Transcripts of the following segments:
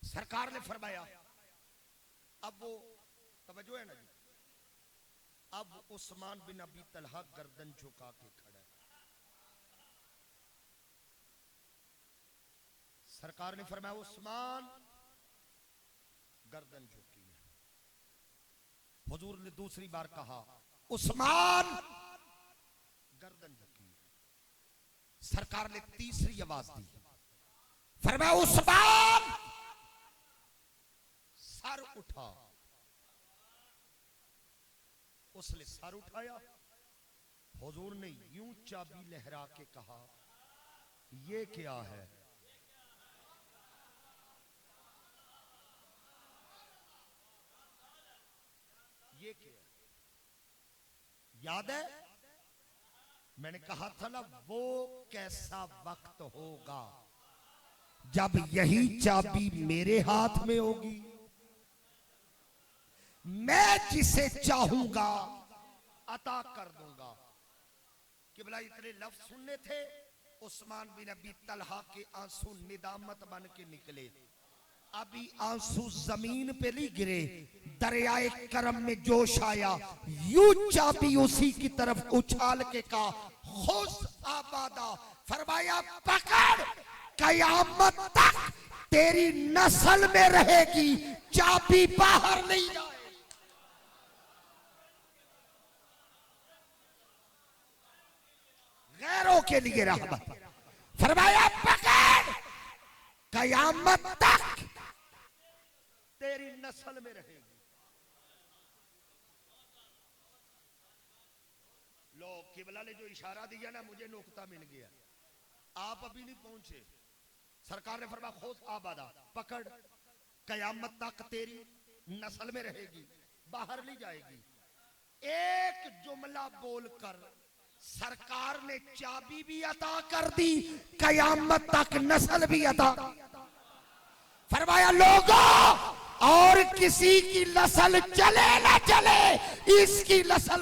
सरकार ने फरमाया, अब वो तवज्जो है ना जी, अब उस्मान बिन अबी तलहा गर्दन झुका के खड़ा है। सरकार ने फरमाया उस्मान, गर्दन झुकी है। हुजूर ने दूसरी बार कहा उस्मान, गर्दन झुकी है। सरकार ने तीसरी आवाज दी, फरमाया उस्मान, सर उठा। उसने सर उठाया। हुजूर ने यूं चाबी लहरा के कहा, ये क्या है? ये क्या है? याद है मैंने कहा था ना, वो कैसा वक्त होगा जब यही चाबी मेरे हाथ में होगी। मैं जिसे चाहूंगा अता कर दूंगा। किबला इतने लफ्ज सुनने थे, उस्मान बिन अबी तलहा के आंसू निदामत बन के निकले। अभी आंसू जमीन पे नहीं गिरे, दरियाए करम में जोश आया। यूं चाबी उसी की तरफ उछाल के कहा खुश आबादा, फरमाया पकड़, कयामत तक तेरी नस्ल में रहेगी, चाबी बाहर नहीं जाए। गैरों के लिए रहमत, फरमाया पकड़, कयामत तक तेरी नस्ल में रहेगी। लो किबला ने जो इशारा दिया ना, मुझे नुक्ता मिल गया। आप अभी नहीं पहुंचे। सरकार ने फरमाया खोज आबादा, पकड़, कयामत तक तेरी नस्ल में रहेगी, बाहर नहीं जाएगी। एक जुमला बोलकर सरकार ने चाबी भी अता कर दी, कयामत तक नस्ल भी अता। फरमाया लोगों, और किसी की नस्ल चले ना चले, इसकी नस्ल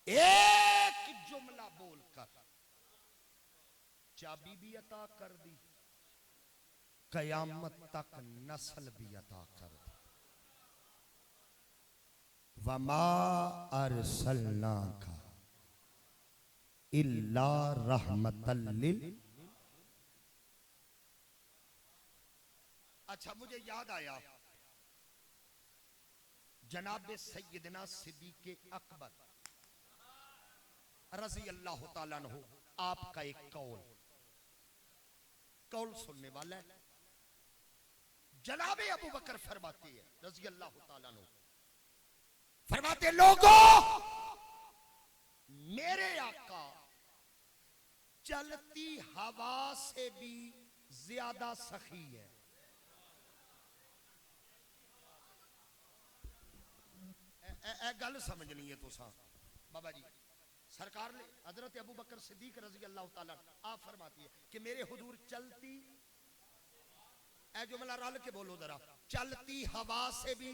एक जुमला बोलकर चाबी भी अता कर दी, कयामत तक नस्ल भी अता कर दी। वमा अरसलनाका इल्ला रहमतल लिल। अच्छा मुझे याद आया, जनाब सैयदना सिद्दीक़ अकबर रज़ी अल्लाह तआला अन्हु, आपका एक कौल सुनने वाला है। जनाब अबू बकर फरमाते हैं रज़ी अल्लाह तआला अन्हु, फरमाते लोगों, मेरे आका चलती हवा से भी ज्यादा सखी है। गल समझनी है तुसा बाबा जी। सरकार ने हजरत अबू बकर सिद्दीक रज़ी अल्लाह तआला आप फरमाती है कि मेरे हुजूर चलती, ए जुमला रल के बोलो जरा, चलती हवा से भी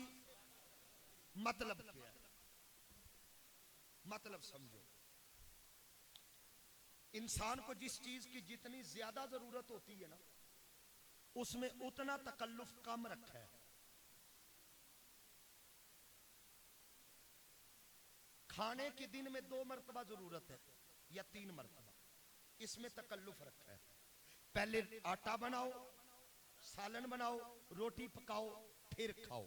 मतलब क्या है? मतलब समझो, इंसान को जिस चीज की जितनी ज्यादा जरूरत होती है ना, उसमें उतना तकल्लुफ कम रखा है। खाने के दिन में 2 मरतबा जरूरत है या 3 मरतबा, इसमें तकल्लुफ रखा है। पहले आटा बनाओ, सालन बनाओ, रोटी पकाओ, फिर खाओ,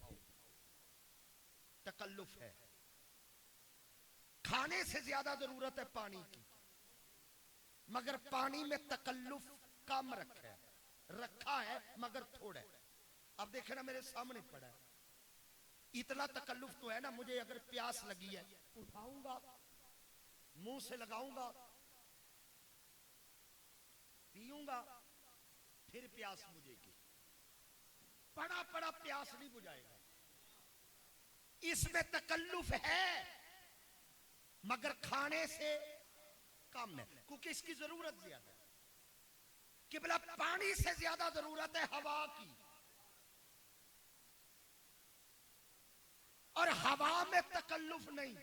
तकल्लुफ है। खाने से ज्यादा जरूरत है पानी की, मगर पानी में तकल्लुफ कम रखा है मगर थोड़ा है। अब देखे ना मेरे सामने पड़ा है, इतना तकल्लुफ तो है ना, मुझे अगर प्यास लगी है उठाऊंगा, मुंह से लगाऊंगा, पीऊंगा, फिर प्यास बुझेगी। पड़ा पड़ा प्यास नहीं बुझाएगा। इसमें तकल्लुफ है मगर खाने से कम है, क्योंकि इसकी जरूरत ज्यादा है। किबला पानी से ज्यादा जरूरत है हवा की, और हवा में तकल्लुफ नहीं।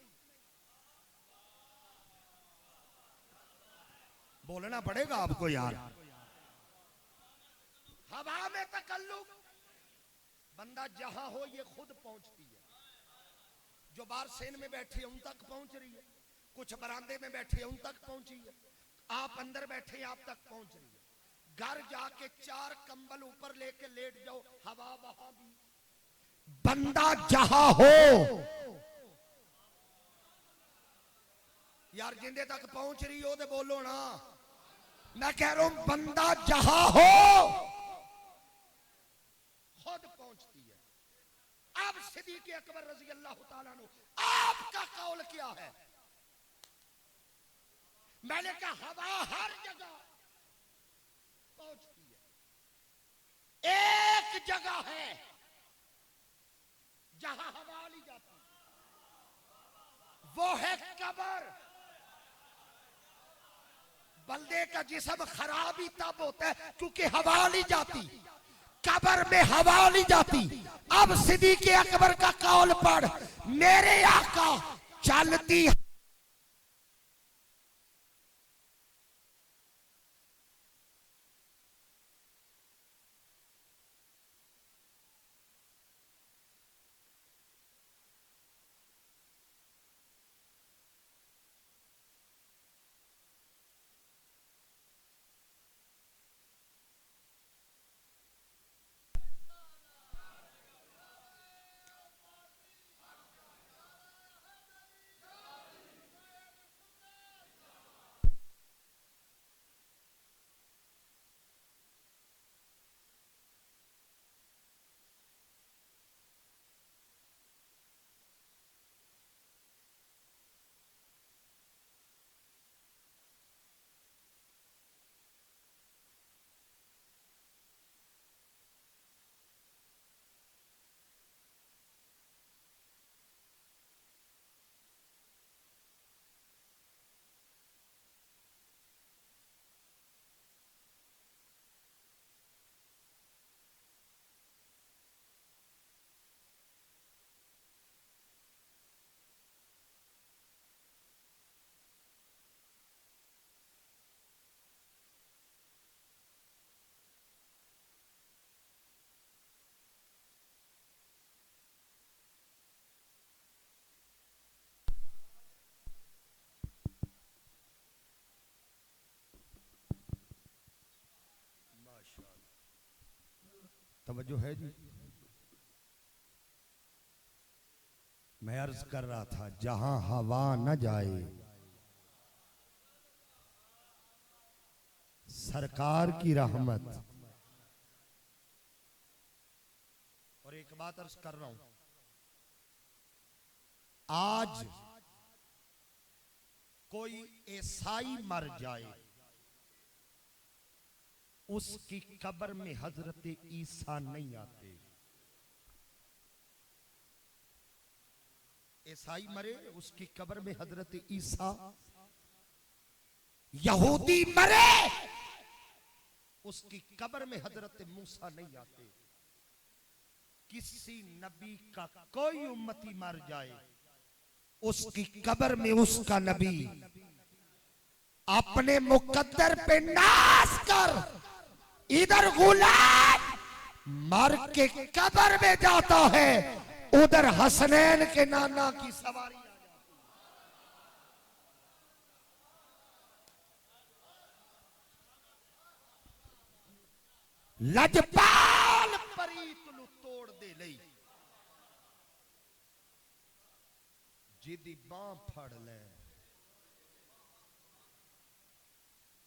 बोलना पड़ेगा आपको यार। हवा में तकल्लुफ, बंदा जहां हो ये खुद पहुंचती है। जो बाहर सेन में बैठे हैं उन तक पहुंच रही है, कुछ बरामदे में बैठे हैं उन तक पहुंची है, आप अंदर बैठे हैं आप तक पहुंच रही है। घर जाके 4 कंबल ऊपर लेके लेट जाओ, हवा वहां भी। बंदा जहां हो, यार जिंदे तक पहुंच रही हो तो बोलो ना। मैं कह रहा हूं बंदा जहां हो खुद पहुंचती है। अब सिद्दीक़ अकबर रज़ी अल्लाह तआला अन्हु, आपका कौल क्या है? मैंने कहा हवा हर जगह पहुंचती है, एक जगह है जहां हवा नहीं जाती, वो है कब्र। बंदे का जिस्म खराब ही तब होता है क्योंकि हवा नहीं जाती, कब्र में हवा नहीं जाती। अब सिद्दीक़ अकबर का कौल पढ़, मेरे आका चलती तवज्जो है जी। मैं अर्ज कर रहा था जहां हवा न जाए सरकार की रहमत। और एक बात अर्ज कर रहा हूं, आज कोई ईसाई मर जाए उसकी कब्र में हजरत ईसा नहीं आते। ईसाई मरे उसकी कब्र में हजरत ईसा, यहूदी मरे उसकी कब्र में हजरत मूसा नहीं आते। किसी नबी का कोई उम्मती मर जाए उसकी कब्र में उसका नबी अपने मुकद्दर पे नाश कर इधर गुलाम मर के कब्र में जाता है, उधर हसनैन के नाना की सवारी आ जाती है। लजपाल परीत नु तोड़ दे लई जिदी बां फड़ ले।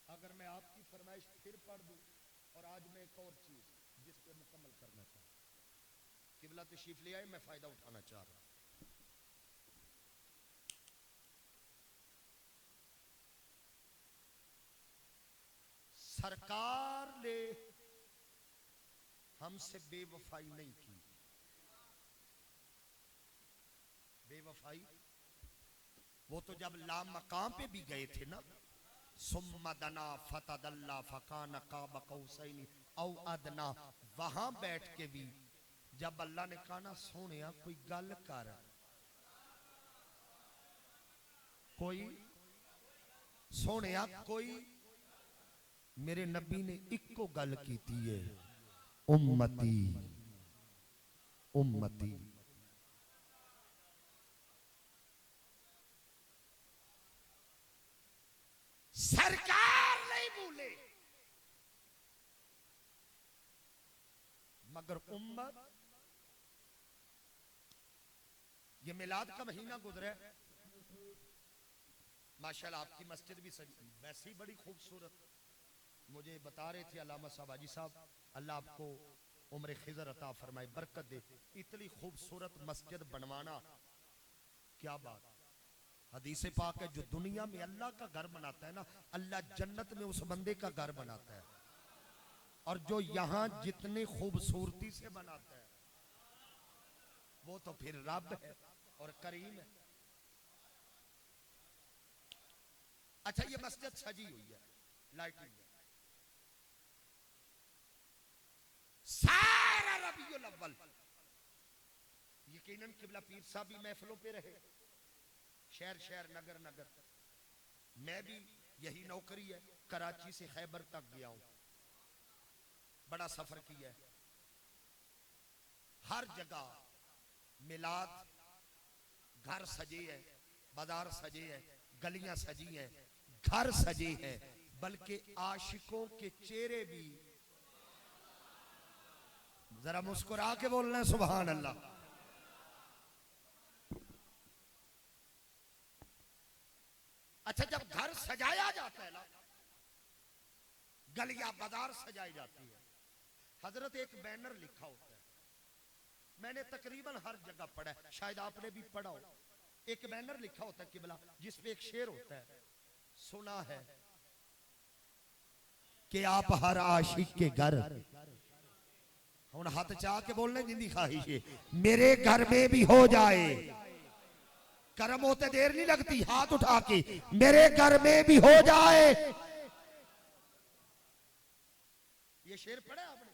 अगर मैं आपकी फरमाइश फिर पढ़ दूं, और आज मैं एक और चीज जिस पे मुकम्मल करना चाहता हूं, किबला तशरीफ ले आए, मैं फायदा उठाना चाह रहा हूं। सरकार ने हमसे बेवफाई नहीं की। बेवफाई वो तो जब लाम मकाम पे भी गए थे ना, सुम्मा दना फतदल्ला फकान काब कौसैनी औ अदना, वहां बैठ के भी जब अल्लाह ने कहा ना सोने कोई गल कर, कोई सोने कोई, मेरे नबी ने इको गल की है, उम्मती उम्मती। सरकार नहीं भूले मगर उम्मत। ये मिलाद का महीना गुजरा है, माशाल्लाह आपकी मस्जिद भी सजी, वैसे ही बड़ी खूबसूरत। मुझे बता रहे थे अल्लामा साहब हाजी साहब, अल्लाह आपको उम्र खिजर अता फरमाए, बरकत दे। इतनी खूबसूरत मस्जिद बनवाना क्या बात। हदीस पाक है, जो दुनिया में अल्लाह का घर बनाता है ना, अल्लाह जन्नत में उस बंदे का घर बनाता है। और जो यहां जितनी खूबसूरती से बनाता है वो तो फिर रब है और करीम है। अच्छा, ये मस्जिद सजी हुई है, लाइटिंग है, सारा रबीउल अव्वल। यकीनन किबला पीर साहब भी महफिलों पे रहे, शहर शहर नगर नगर। मैं भी, यही नौकरी है, कराची से खैबर तक गया हूं, बड़ा सफर किया है। हर जगह मिलाद, घर सजे हैं, बाजार सजे हैं, गलियां सजी हैं, घर सजे हैं, बल्कि आशिकों के चेहरे भी। जरा मुस्कुरा के बोलना है सुभान अल्लाह। अच्छा, जब घर सजाया जाता है ना, गलियां बाजार सजाई जाती है, हजरत एक बैनर लिखा होता है, मैंने तकरीबन हर जगह पढ़ा है, शायद आपने भी पढ़ा हो। एक बैनर लिखा होता है किबला, जिसपे एक शेर होता है, सुना है कि आप हर आशिक के घर, हुन हाथ चाह के बोलने जिंदी ख्वाहिश है, मेरे घर में भी हो जाए, कर्म होते देर नहीं लगती, हाथ उठा के मेरे घर में भी हो जाए। ये शेर पढ़ा आपने?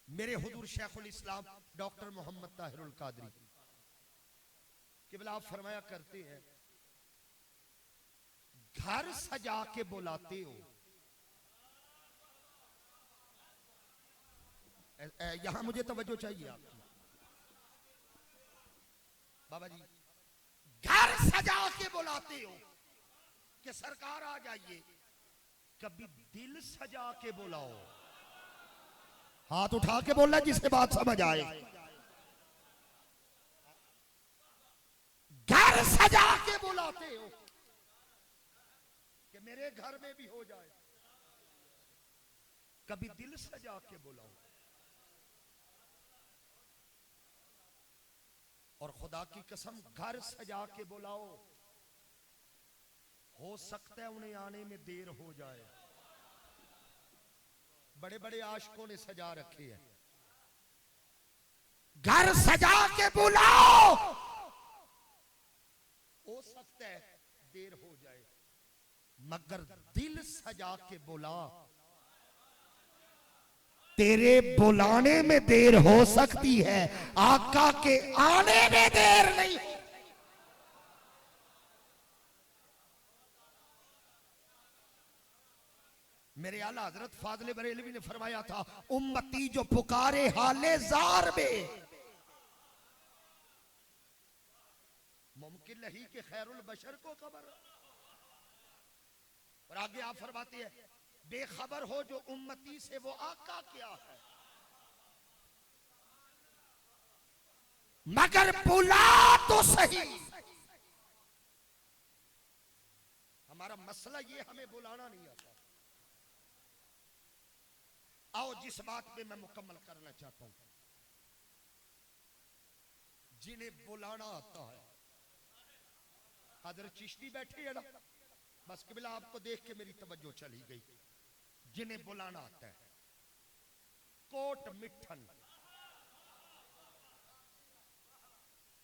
मेरे हुजूर शेखुल इस्लाम डॉक्टर मोहम्मद ताहिरुल कादरी किबला आप फरमाया करते हैं, घर सजा के बुलाते हो। यहां मुझे तवज्जो चाहिए आपकी बाबा जी। घर सजा के बुलाते हो कि सरकार आ जाइए, कभी दिल सजा के बुलाओ। हाथ उठा के बोलना जिससे बात समझ आए। घर सजा के बुलाते हो कि मेरे घर में भी हो जाए, कभी दिल सजा के बुलाओ। और खुदा की कसम, घर सजा के बुलाओ, हो सकता है उन्हें आने में देर हो जाए। बड़े बड़े आशिकों ने सजा रखे हैं, घर सजा के बुलाओ, हो सकता है देर हो जाए, मगर दिल सजा के बुला, तेरे बुलाने में देर हो सकती है, आका के आने में देर नहीं। मेरे आला हजरत फाजले बरेलवी ने फरमाया था, उम्मती जो पुकारे हाले जार में, मुमकिन नहीं कि खैरुल बशर को खबर। और आगे आप फरमाते हैं, बेखबर हो जो उम्मती से वो आका क्या है, मगर बुला तो सही। हमारा मसला ये, हमें बुलाना नहीं आता। आओ जिस बात पे मैं मुकम्मल करना चाहता हूं, जिन्हें बुलाना आता है, हजरत चिश्ती बैठे है ना, बस किबला आपको देख के मेरी तवज्जो चली गई। जिन्हें बुलाना आता है। कोट मिठन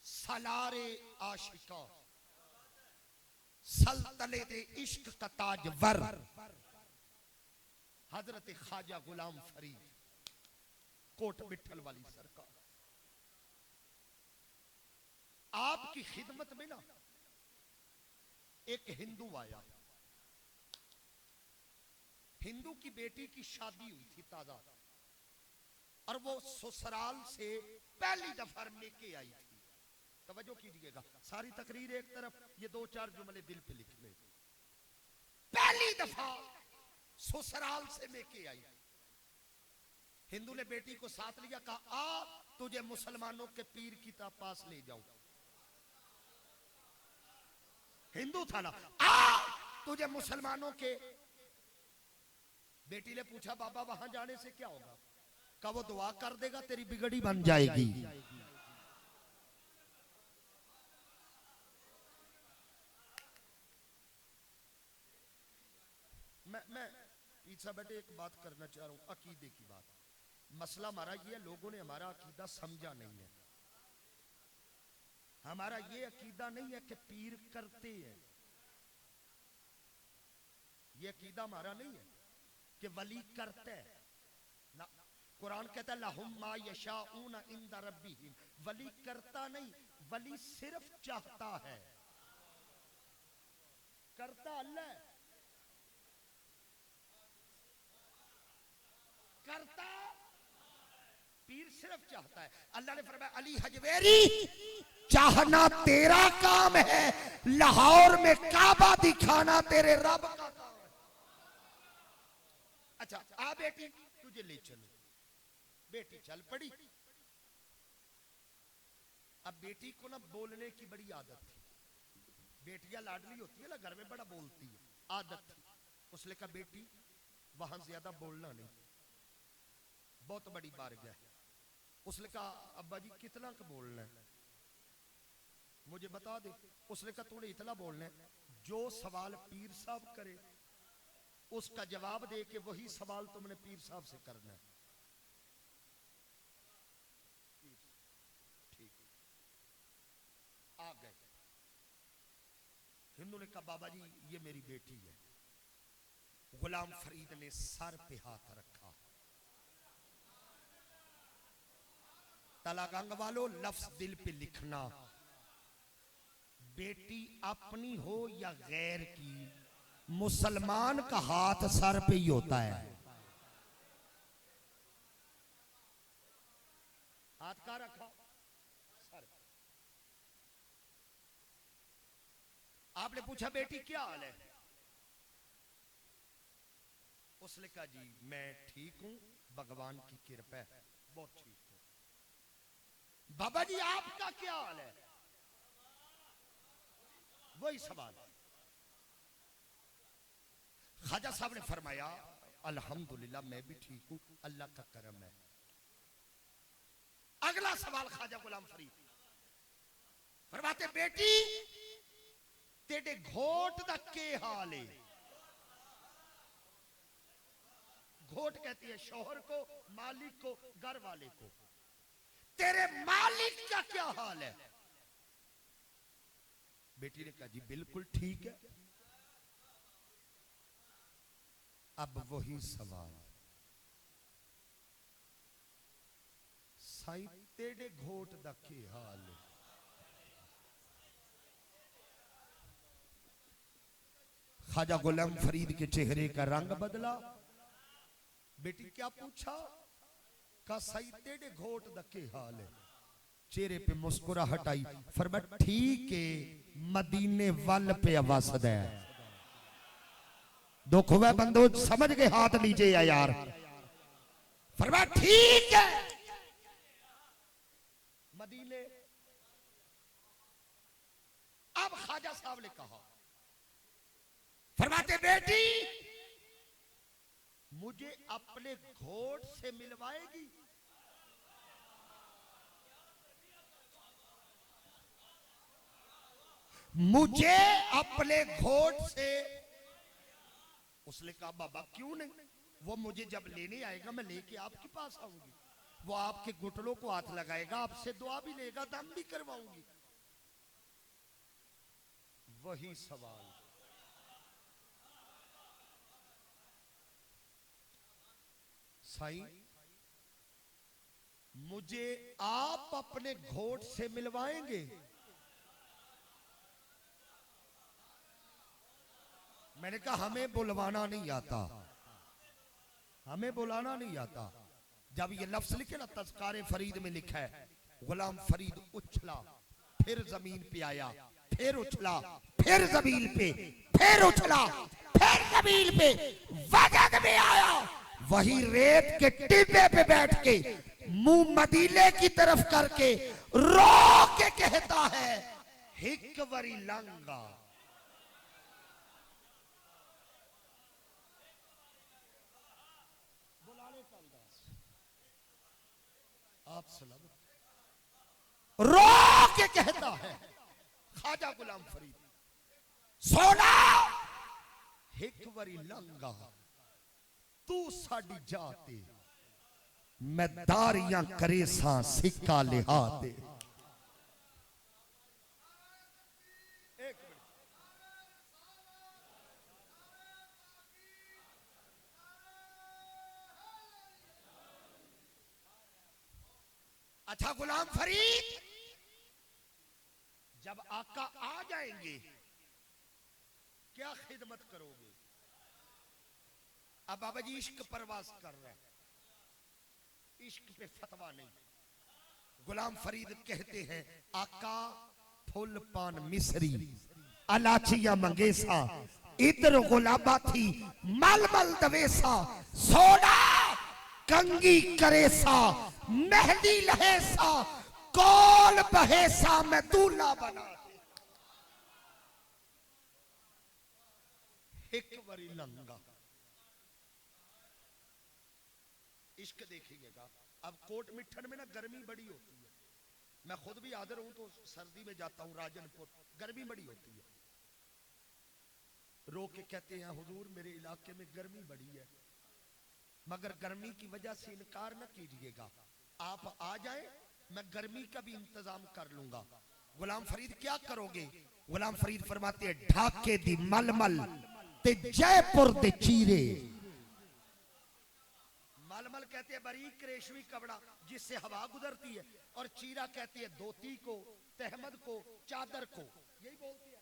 सलारे आशिका सल्तने दे इश्क का ताजवर हजरत ख्वाजा गुलाम फरीद कोट मिठल वाली सरकार। आपकी खिदमत में ना एक हिंदू आया। हिंदू की बेटी की शादी हुई थी ताजा, और वो ससुराल से पहली दफा लेके आई थी। तवज्जो कीजिएगा, सारी तकरीर एक तरफ, ये दो चार जुमले दिल पे लिख ले। पहली दफा ससुराल से लेके आई। हिंदू ने बेटी को साथ लिया, कहा आ तुझे मुसलमानों के पीर की पास ले जाऊं। हिंदू था ना, आ तुझे मुसलमानों के। बेटी ने पूछा बाबा वहां जाने से क्या होगा? कहा वो दुआ कर देगा, तेरी बिगड़ी बन जाएगी। मैं पीछा बैठे एक बात करना चाह रहा हूं, अकीदे की बात। मसला हमारा ये है, लोगों ने हमारा अकीदा समझा नहीं है। हमारा ये अकीदा नहीं है कि पीर करते हैं। ये अकीदा हमारा नहीं है कि वली करते हैं ना। कुरान कहता है लहुम मा यशाऊन इंदा रब्बिहिम। वली करता नहीं, वली सिर्फ चाहता है। करता अल्लाह, करता पीर सिर्फ चाहता है। अल्लाह ने फरमाया अली हजवेरी चाहना तेरा काम है, लाहौर में काबा दिखाना तेरे रब का काम है। अच्छा आ बेटी तुझे ले चलो। बेटी चल पड़ी। अब बेटी को ना बोलने की बड़ी आदत थी। बेटियां लाडली होती है ना, घर में बड़ा बोलती है, आदत थी। उसने कहा बेटी वहां ज्यादा बोलना नहीं, बहुत बड़ी बारगाह है। उसने कहा अब्बा जी कितना का बोलना है, मुझे बता दे। उसने कहा तूने इतना बोलना है जो सवाल पीर साहब करे उसका जवाब दे के वही सवाल तुमने पीर साहब से करना है। ठीक आ गए। हिंदू ने कहा बाबा जी ये मेरी बेटी है। गुलाम फरीद ने सर पे हाथ रखा। तलागंग वालों लफ्ज दिल पे लिखना। बेटी अपनी हो या गैर की, मुसलमान का हाथ सर पे ही होता है। हाथ का रखा सर। आपने पूछा बेटी क्या हाल है? उसने कहा जी मैं ठीक हूं, भगवान की कृपा है, बहुत ठीक हूं। बाबा जी आपका क्या हाल है? वही सवाल। ख्वाजा साहब ने फरमाया अल्हम्दुलिल्लाह मैं भी ठीक हूं, अल्लाह का करम है। अगला सवाल ख्वाजा गुलाम फरीद फरमाते बेटी तेरे घोट दा के हाल है? घोट कहती है शौहर को, मालिक को, घर वाले को। तेरे मालिक का क्या हाल है? बेटी ने कहा जी बिल्कुल ठीक है। अब वही सवाल, साई तेरे घोट दा के हाल है? ख्वाजा गुलाम फरीद के चेहरे का रंग बदला। बेटी क्या पूछा? का साई तेरे घोट दा के हाल है? चेहरे पे मुस्कुराहट आई। फरमाया ठीक है, मदीने वल पे वसद है। दुख हुआ बंदो, समझ के हाथ नीचे आ यार। फरमाया ठीक है मदीने। अब ख्वाजा साहब ने कहा, फरमाते बेटी मुझे अपने घोट से मिलवाएगी? मुझे अपने घोट से। उसने कहा बाबा क्यों नहीं? वो मुझे जब लेने आएगा मैं लेके आपके पास आऊंगी, वो आपके घुटनों को हाथ लगाएगा, आपसे दुआ भी लेगा, दम भी करवाऊंगी। वही सवाल साईं, मुझे आप अपने घोट से मिलवाएंगे? मैंने कहा हमें बुलवाना नहीं आता, हमें बुलाना नहीं आता। जब ये लफ्ज लिखे ना, तज़किरे फरीद में लिखा है, गुलाम फरीद उछला, फिर जमीन पे आया, फिर उछला, फिर जमीन पे, फिर उछला, फिर जमीन पे, वजद में आया। वही रेत के टिब्बे पे बैठ के मुंह मदीने की तरफ करके रो के कहता है, हिक वरी लंगा। आप सलाम रो के कहता है ख्वाजा गुलाम फरीद, सोना हिक वरी लंगा तू साडी जाते, मैं दारियां करे सा सिक्का लिहा दे। अच्छा गुलाम फरीद, जब आका आ जाएंगे क्या खिदमत करोगे? अब बाबा जी इश्क परवास कर रहे हैं, इश्क पे फतवा नहीं। गुलाम फरीद कहते हैं, आका फुल पान मिसरी अलाचिया मंगेसा, इधर गुलाबा थी मलमल दवेसा, सोना कंगी करेसा, मेहंदी लहेसा, कौल बहेसा, मैं दूल्हा बना दे। एक वरी लंगा इश्क देखिएगा। अब कोट मिठन में ना गर्मी बड़ी होती है, मैं खुद भी आदर हूं तो सर्दी में जाता हूं राजनपुर, गर्मी बड़ी होती है। रो के कहते हैं, हुजूर मेरे इलाके में गर्मी बड़ी है, मगर गर्मी की वजह से इनकार न कीजिएगा, आप आ जाए, मैं गर्मी का भी इंतजाम कर लूंगा। गुलाम फरीद क्या करोगे? गुलाम फरीद फरमाते हैं, ढाके दी मलमल ते जयपुर दे चीरे। मलमल कहते हैं बारीक रेशमी कपड़ा जिससे हवा गुजरती है, और चीरा कहते हैं धोती को, तहमद को, चादर को, यही बोलती है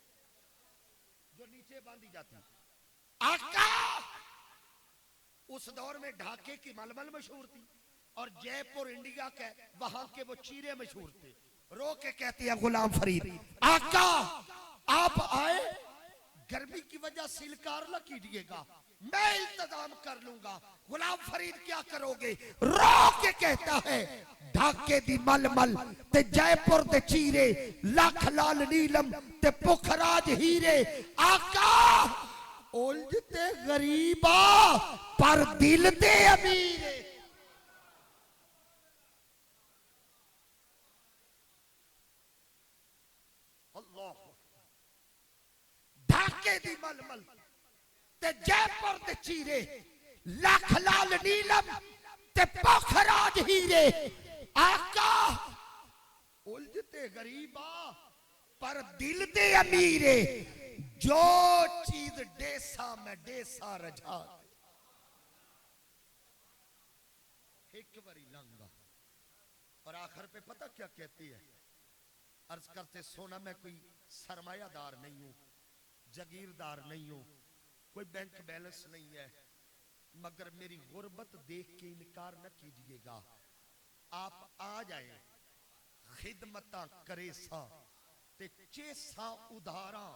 जो नीचे बांधी जाती है। आका उस दौर में ढाके की मलमल मशहूर थी, और जयपुर इंडिया के वहां के वो चीरे मशहूर थे। रो के कहते हैं गुलाम फरीद, आका आप आए, गर्मी की वजह से इनकार न कीजिएगा, मैं इंतजाम कर लूंगा। गुलाम फरीद क्या करोगे? रो के कहता है, ढाके दी मलमल ते जयपुर दे चीरे, लख लाल नीलम ते पुखराज हीरे। आका उलझते गरीबा पर दिल दे अमीर। ढाके दी मलमल ते जयपुर दे चीरे, लख लाल नीलम ते पोखराज हीरे। आका उलझते गरीबा पर दिल दे अमीरे, जो चीज डेसा में डेसा रझा। एक बारी लंगा। और आखिर पे पता क्या कहती है? अर्ज करते, सोना मैं कोई सरमायादार नहीं हूं, जागीरदार नहीं हूं, कोई बैंक बैलेंस नहीं है, मगर मेरी गुर्बत देख के इनकार न कीजिएगा, आप आ जाए, खिदमत करे सा ते चेसा उधारा।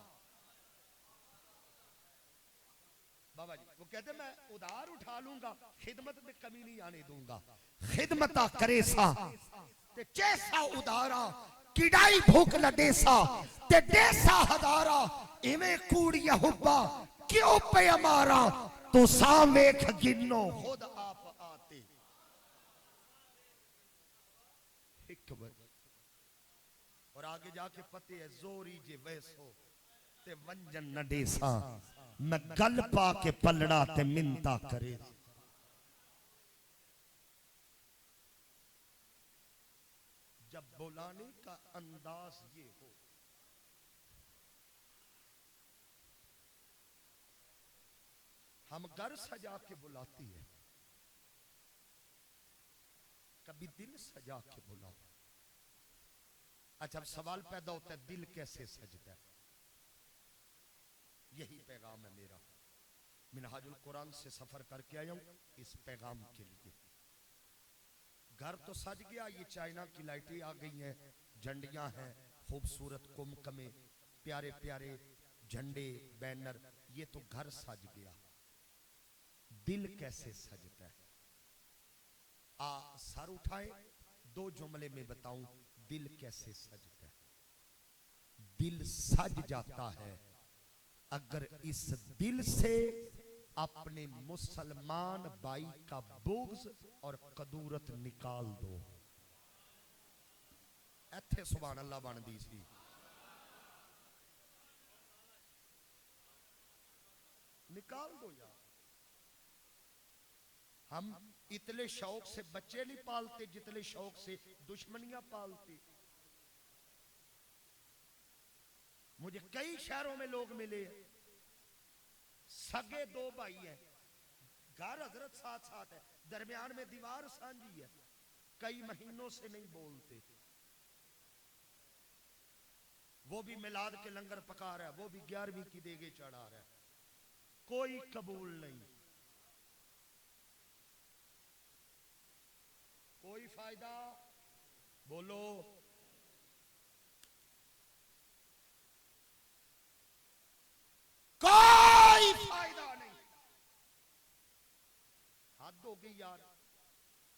बाबा जी वो कहते मैं उधार उठा लूंगा, खिदमत में कमी नहीं आने दूंगा। खिदमत करे सा ते चेसा उधारा, किडाई भूख न देसा ते देसा हदारा। इवें कूड़िया हुब्बा क्यों पे हमारा, तो सामेख गिनो खुद आप आते। और आगे जाके पते है, जोरी जे वैसो ते वंजन न देसा, मैं गल पा के पलड़ा ते मिनता करे। बुलाने का अंदाज ये हो। हम घर सजा के बुलाती है, कभी दिल सजा के बुलाओ। अच्छा, अब सवाल पैदा होता है दिल कैसे सजता है? यही पैगाम है मेरा। मिनहाजुल कुरान से सफर करके आया हूं इस पैगाम के लिए। घर तो सज गया, ये चाइना की लाइटें आ गई हैं, झंडियां हैं, खूबसूरत कुमकमे, प्यारे प्यारे झंडे, बैनर, ये तो घर सज गया। दिल कैसे सजता है? सर उठाए, दो जुमले में बताऊं दिल कैसे सजता है। दिल सज जाता है अगर इस दिल से अपने मुसलमान भाई का बुग़्ज़ और कदूरत निकाल दो। इत्थे सुभान अल्लाह बनदी सी। निकाल दो यार। हम इतने शौक से बच्चे नहीं पालते जितने शौक से दुश्मनियां पालते। मुझे कई शहरों में लोग मिले, सगे दो भाई हैं, घर हजरत साथ साथ है, दरमियान में दीवार सांझी है, कई महीनों से नहीं बोलते। वो भी मिलाद के लंगर पका रहा है, वो भी 11वीं की देगे चढ़ा रहा है, कोई कबूल नहीं, कोई फायदा। बोलो कोई फायदा नहीं। हद हो गई यार।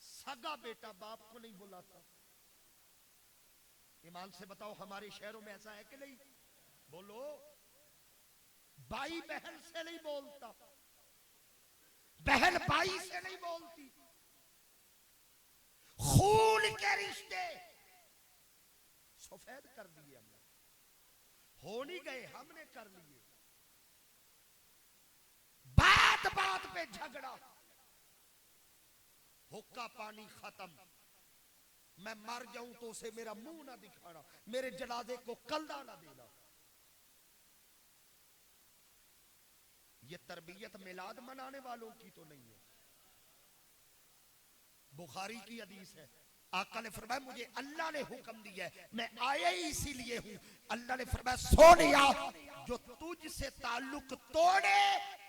सगा बेटा बाप को नहीं बुलाता। ईमान से बताओ हमारे शहरों में ऐसा है कि नहीं? बोलो। भाई बहन से नहीं बोलता, बहन भाई से नहीं बोलती। खून के रिश्ते सफेद कर दिए हमने, हो नहीं गए, हमने कर लिए। बात बात पे झगड़ा, हुक्का पानी खत्म। मैं मर जाऊं तो उसे मेरा मुंह ना दिखाना, मेरे जनाजे को कलदा ना देना। ये तरबियत मिलाद मनाने वालों की तो नहीं है। बुखारी की हदीस है, आका ने फरमाया मुझे अल्लाह ने हुक्म दिया है, मैं आया ही इसीलिए हूं। अल्लाह ने फरमाया सोनिया, जो तुझसे ताल्लुक तोड़े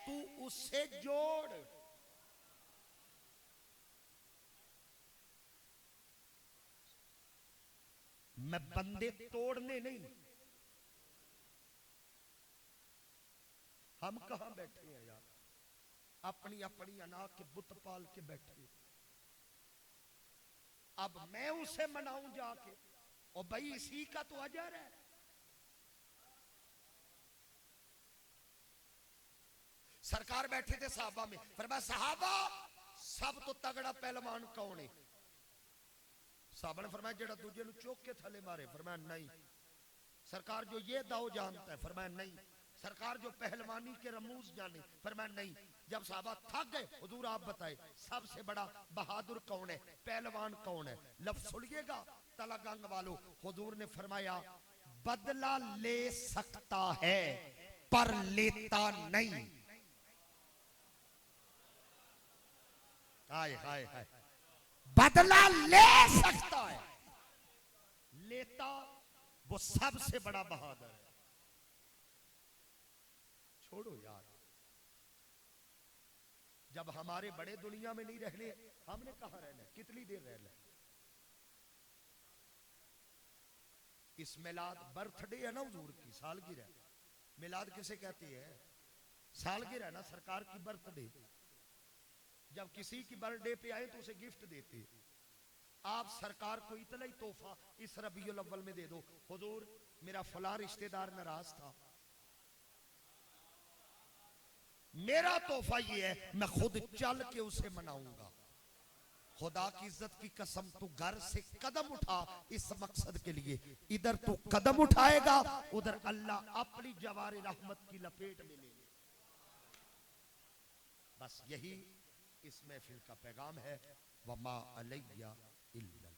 तू उससे जोड़। मैं बंदे तोड़ने नहीं। हम कहां बैठे हैं यार, अपनी अपनी अना के बुत पाल के बैठे। अब मैं उसे मनाऊं जाके, और भाई इसी का तो अजर है। सरकार बैठे थे साहबा में, फरमाया साहबा सब तो तगड़ा पहलवान कौन है? साहबा ने फरमाया जेड़ा दूजे नु चौक के थले मारे। फरमाया नहीं। सरकार जो ये दाव जानता है? फरमाया नहीं। सरकार जो पहलवानी के रमूज जाने? फरमाया नहीं। जब साहबा थक गए, हुजूर आप बताए सबसे बड़ा बहादुर कौन है, पहलवान कौन है? लफ्ज सुनिएगा तलागंग वालों, हुजूर ने फरमाया बदला ले सकता है पर लेता नहीं। हाय हाय हाय। बदला ले सकता है, लेता वो सबसे बड़ा बहादुर है। छोड़ो यार, जब हमारे बड़े दुनिया में नहीं रहने, हमने कहां रहना, कितनी देर रहना? इस मिलाद बर्थडे है ना हुजूर की, सालगिरह। मिलाद किसे कहते हैं? सालगिरह ना, सरकार की बर्थडे। जब किसी की बर्थडे पे आए तो उसे गिफ्ट देते। आप सरकार को इतना ही तोहफा इस रबीउल अव्वल में दे दो, हुजूर मेरा फला रिश्तेदार नाराज था, मेरा तोहफा ये है मैं खुद चल के उसे मनाऊंगा। खुदा की इज्जत की कसम, तू घर से कदम उठा इस मकसद के लिए। इधर तू कदम उठाएगा, उधर अल्लाह अपनी जवारे रहमत की लपेट में ले ले। बस यही इस महफिल का पैगाम है। वमा अलैया इल्लल